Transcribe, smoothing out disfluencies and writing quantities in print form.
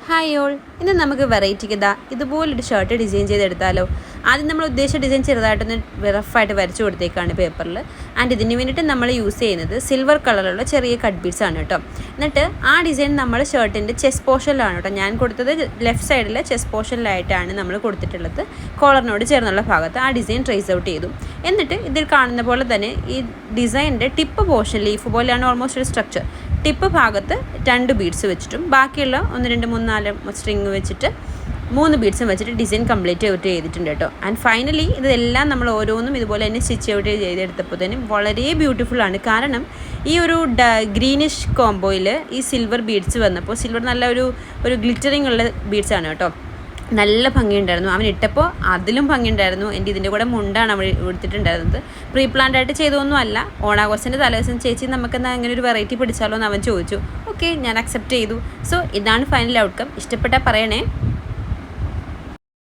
Hi all, ഇന്ന് നമുക്ക് വെറൈറ്റിക്ക് ഇതുപോലൊരു ഷർട്ട് ഡിസൈൻ ചെയ്തെടുത്താലോ. ആദ്യം നമ്മൾ ഉദ്ദേശിച്ച ഡിസൈൻ ചെറുതായിട്ടൊന്ന് റഫായിട്ട് വരച്ചു കൊടുത്തേക്കാണ് പേപ്പറിൽ. ആൻഡ് ഇതിന് വേണ്ടിയിട്ട് നമ്മൾ യൂസ് ചെയ്യുന്നത് സിൽവർ കളറുള്ള ചെറിയ കട്ട് ബീഡ്സ് ആണ് കേട്ടോ. എന്നിട്ട് ആ ഡിസൈൻ നമ്മൾ ഷർട്ടിൻ്റെ ചെസ്റ്റ് പോർഷനിലാണ് കേട്ടോ. ഞാൻ കൊടുത്തത് ലെഫ്റ്റ് സൈഡിലെ ചെസ്റ്റ് പോർഷനിലായിട്ടാണ് നമ്മൾ കൊടുത്തിട്ടുള്ളത്. കോളറിനോട് ചേർന്നുള്ള ഭാഗത്ത് ആ ഡിസൈൻ ട്രേസ് ഔട്ട് ചെയ്തു. എന്നിട്ട് ഇതിൽ കാണുന്ന പോലെ തന്നെ ഈ ഡിസൈനിൻ്റെ ടിപ്പ് പോർഷൻ ലീഫ് പോലെയാണ് ഓൾമോസ്റ്റ് ഒരു സ്ട്രക്ചർ. ടിപ്പ് ഭാഗത്ത് 2 ബീഡ്സ് വെച്ചിട്ടും ബാക്കിയുള്ള 1 2 3 4 സ്ട്രിങ് വെച്ചിട്ട് 3 ബീഡ്സും വെച്ചിട്ട് ഡിസൈൻ കംപ്ലീറ്റ് ഔട്ട് ചെയ്തിട്ടുണ്ട് കേട്ടോ. ആൻഡ് ഫൈനലി ഇതെല്ലാം നമ്മൾ ഓരോന്നും ഇതുപോലെ തന്നെ സ്റ്റിച്ച് ഔട്ട് ചെയ്തെടുത്തപ്പോഴത്തേനും വളരെ ബ്യൂട്ടിഫുൾ ആണ്. കാരണം ഈ ഒരു ഗ്രീനിഷ് കോംബോയിൽ ഈ സിൽവർ ബീഡ്സ് വന്നപ്പോൾ, സിൽവർ നല്ല ഒരു ഗ്ലിറ്ററിങ് ഉള്ള ബീഡ്സ് ആണ് കേട്ടോ. നല്ല ഭംഗിയുണ്ടായിരുന്നു. അവൻ ഇട്ടപ്പോൾ അതിലും ഭംഗിയുണ്ടായിരുന്നു. എൻ്റെ ഇതിൻ്റെ കൂടെ മുണ്ടാണ് അവൻ എടുത്തിട്ടുണ്ടായിരുന്നത്. പ്രീ പ്ലാൻഡ് ആയിട്ട് ചെയ്തൊന്നും അല്ല. ഓണാഘോഷത്തിൻ്റെ തലേദിവസം ചേച്ചി നമുക്കെന്താ അങ്ങനെ ഒരു വെറൈറ്റി പിടിച്ചാലോ എന്ന് അവൻ ചോദിച്ചു. ഓക്കെ, ഞാൻ അക്സെപ്റ്റ് ചെയ്തു. സോ ഇതാണ് ഫൈനൽ ഔട്ട്കം. ഇഷ്ടപ്പെട്ടാൽ പറയണേ.